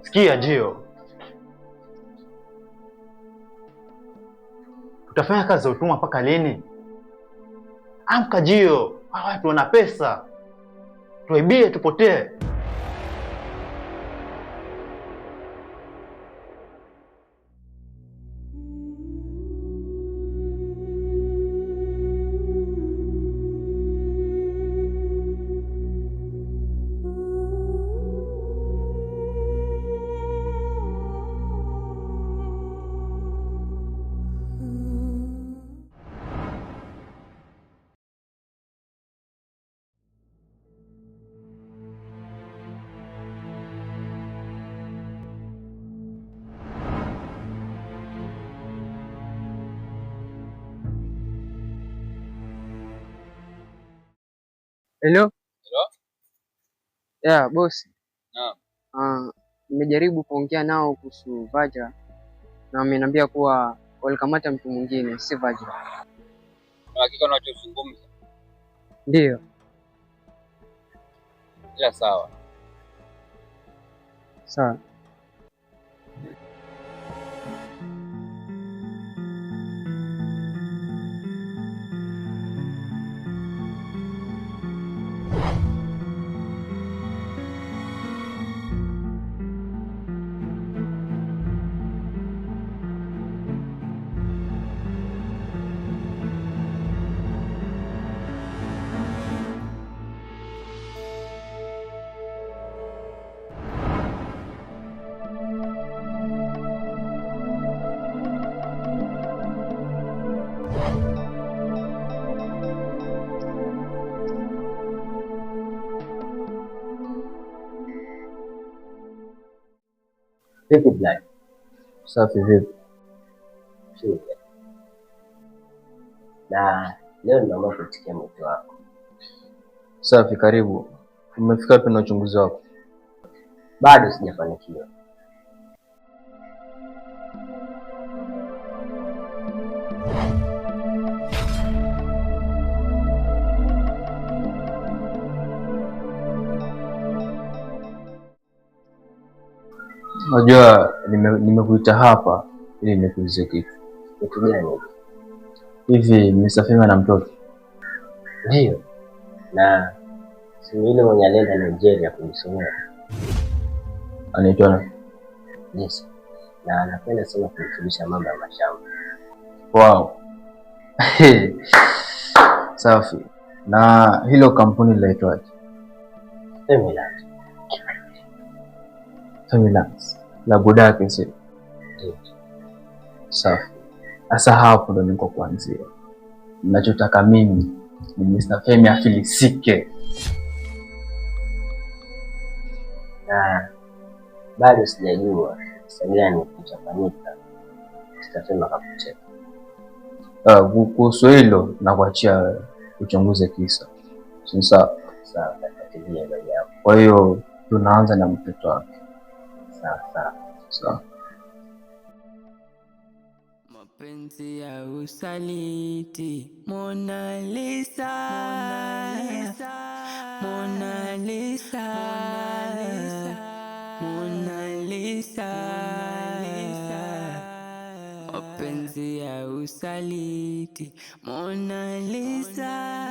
Sikia Jio, tutafanya kazi za utumwa mpaka lini? Amka Jio, hawa watu wana pesa, tuibie tupotee. Hello? Hello? Yeah, boss. Naam. Nimejaribu kuongea nao kuhusu Vajra na wameniambia kuwa walikamata mtu mwingine, si Vajra. Na hakika unachozungumza? Ndio. Ila sawa. Sawa. Vipi Black? Safi vipi? Shule. Na leo nimeamua kutikia mwito wako. Safi, karibu. Umefika wapi na uchunguzi wako? Bado sijafanikiwa. Unajua nimekuita hapa ili nikuulize kitu. Kitu gani? Hivi mmesafiri na mtoto? Ndio. Na si yule mwenye alienda Nigeria kujisomea. Anaitwa nani? Yes. Na anapenda sana kufundisha mambo ya mashamba. Wow. Safi. Na hilo kampuni linaitwaje? Femilands. La budake si? Safi. Sasa hapo ndo niko kuanzia. Ninachotaka mimi ni Mr. Femi afilisike. Na bado sijajua kisa gani kitafanyika. Mr. Femi akakucheka. Kuhusu hilo na kuachia uchunguze kisa. Sawa. Sawa, tutafuatilia hilo jambo. Kwa hiyo tunaanza na mtoto wake. Sawa. Mapenzi ya usaliti, Mona Lisa, Mona Lisa, Mona Lisa, mapenzi ya usaliti, Mona Lisa.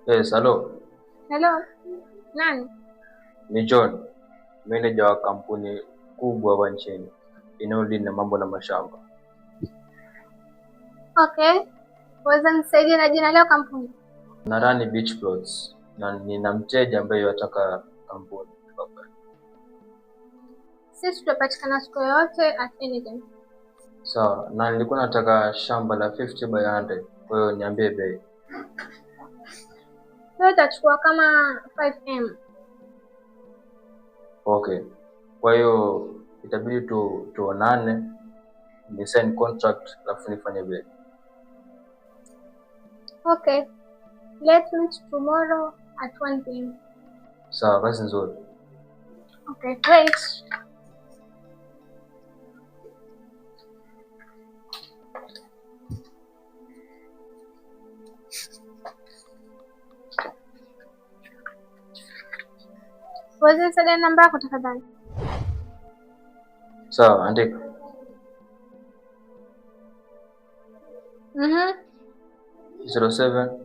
Yes, hello. Hello. Nani? Ni John. meneja wa kampuni kubwa hapa nchini inayodili na mambo na mashamba. Okay. Waweza nisaidia na jina la kampuni? Narani Beach Plots na nina mteja ambaye anataka kampuni. Sisi tutapatikana siku yoyote at any time. Sawa, na nilikuwa nataka shamba la 50 by 100. Kwa hiyo niambie bei. Hiyo itachukua kama 5M. Okay. Kwa hiyo itabidi tuonane, ni sign contract alafu nifanye bei. Okay. Let's meet tomorrow at 1 p.m. Sawa, kazi nzuri. Okay, great. Waweza nisaidia namba yako tafadhali? Sawa, andika. 07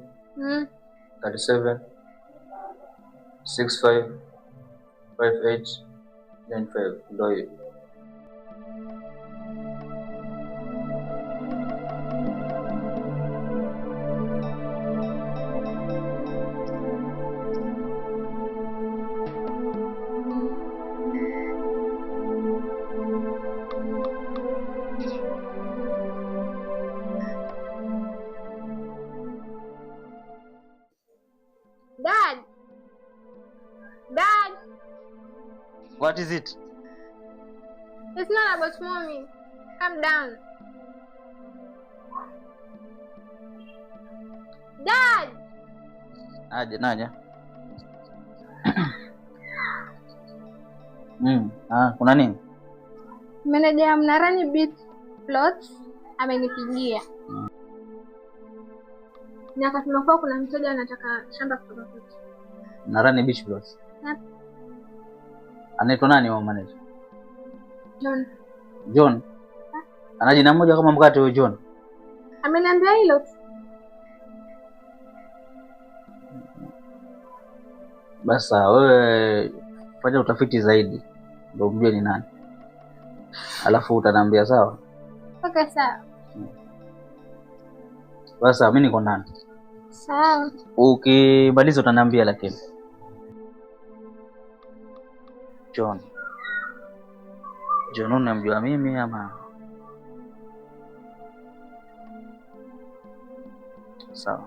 37 65 58 95. Ndio hiyo. Dad! What is it? It's not about mommy. Calm down. Dad! Aje naja. Kuna nini? Meneja Mnarani Beach Plots amenipigia. Na akasema kuwa kuna mteja anataka shamba kutoka kwetu. Mnarani Beach Plots. Yep. Anaitwa nani wa manager? John. John? Ana jina moja kama mkate huyo John? Ameniambia hilo. Basa wewe fanya utafiti zaidi ndio ujue ni nani. Alafu utaniambia sawa? Okay, sawa. Basa mimi niko ndani. Sawa. Ukimaliza utaniambia lakini. John. John unamjua mimi ama? Sawa.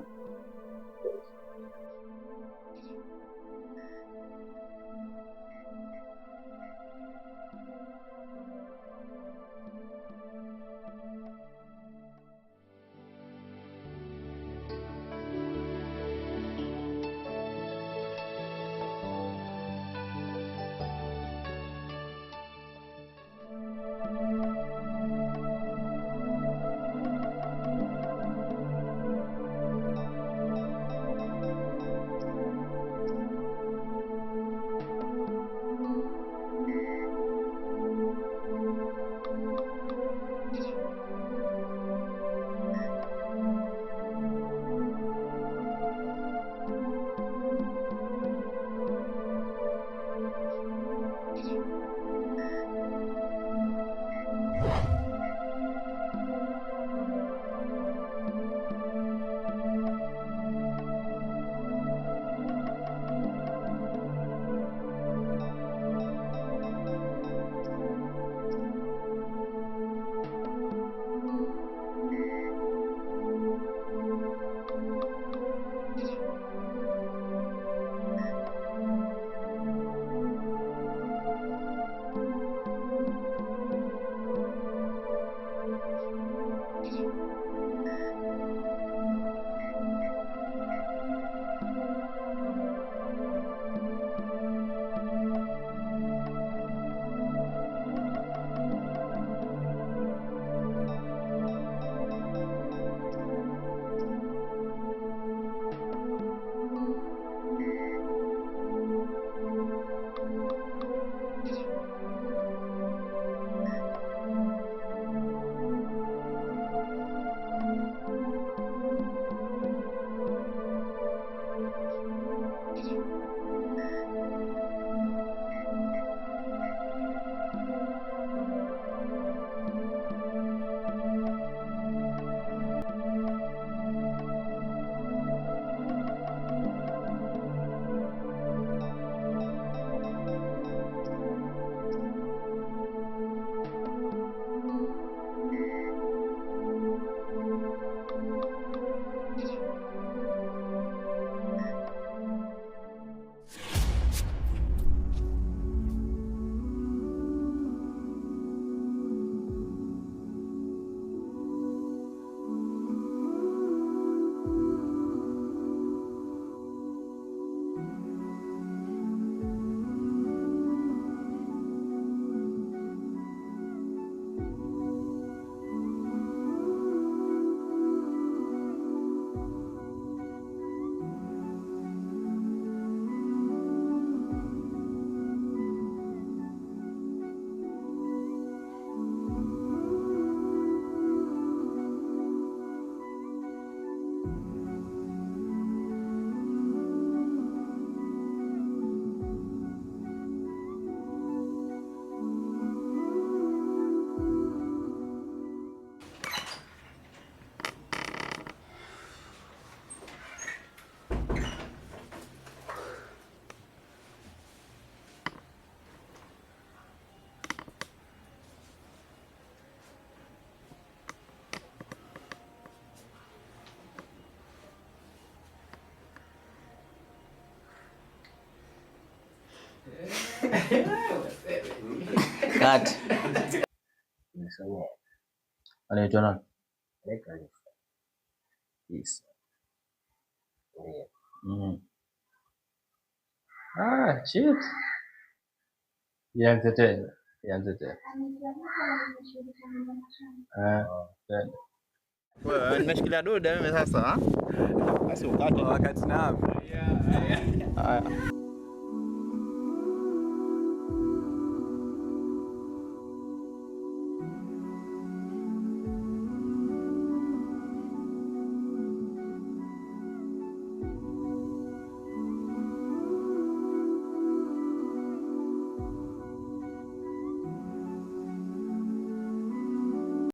Kati. Nimesomea. Anaitwa nani? Anaitwa Lisa. Lisa. Ndiyo. Shit. Yanze tena. Tena. Wewe nimeshikilia doda mimi sasa. Basi ukate wakati na hapo. Haya.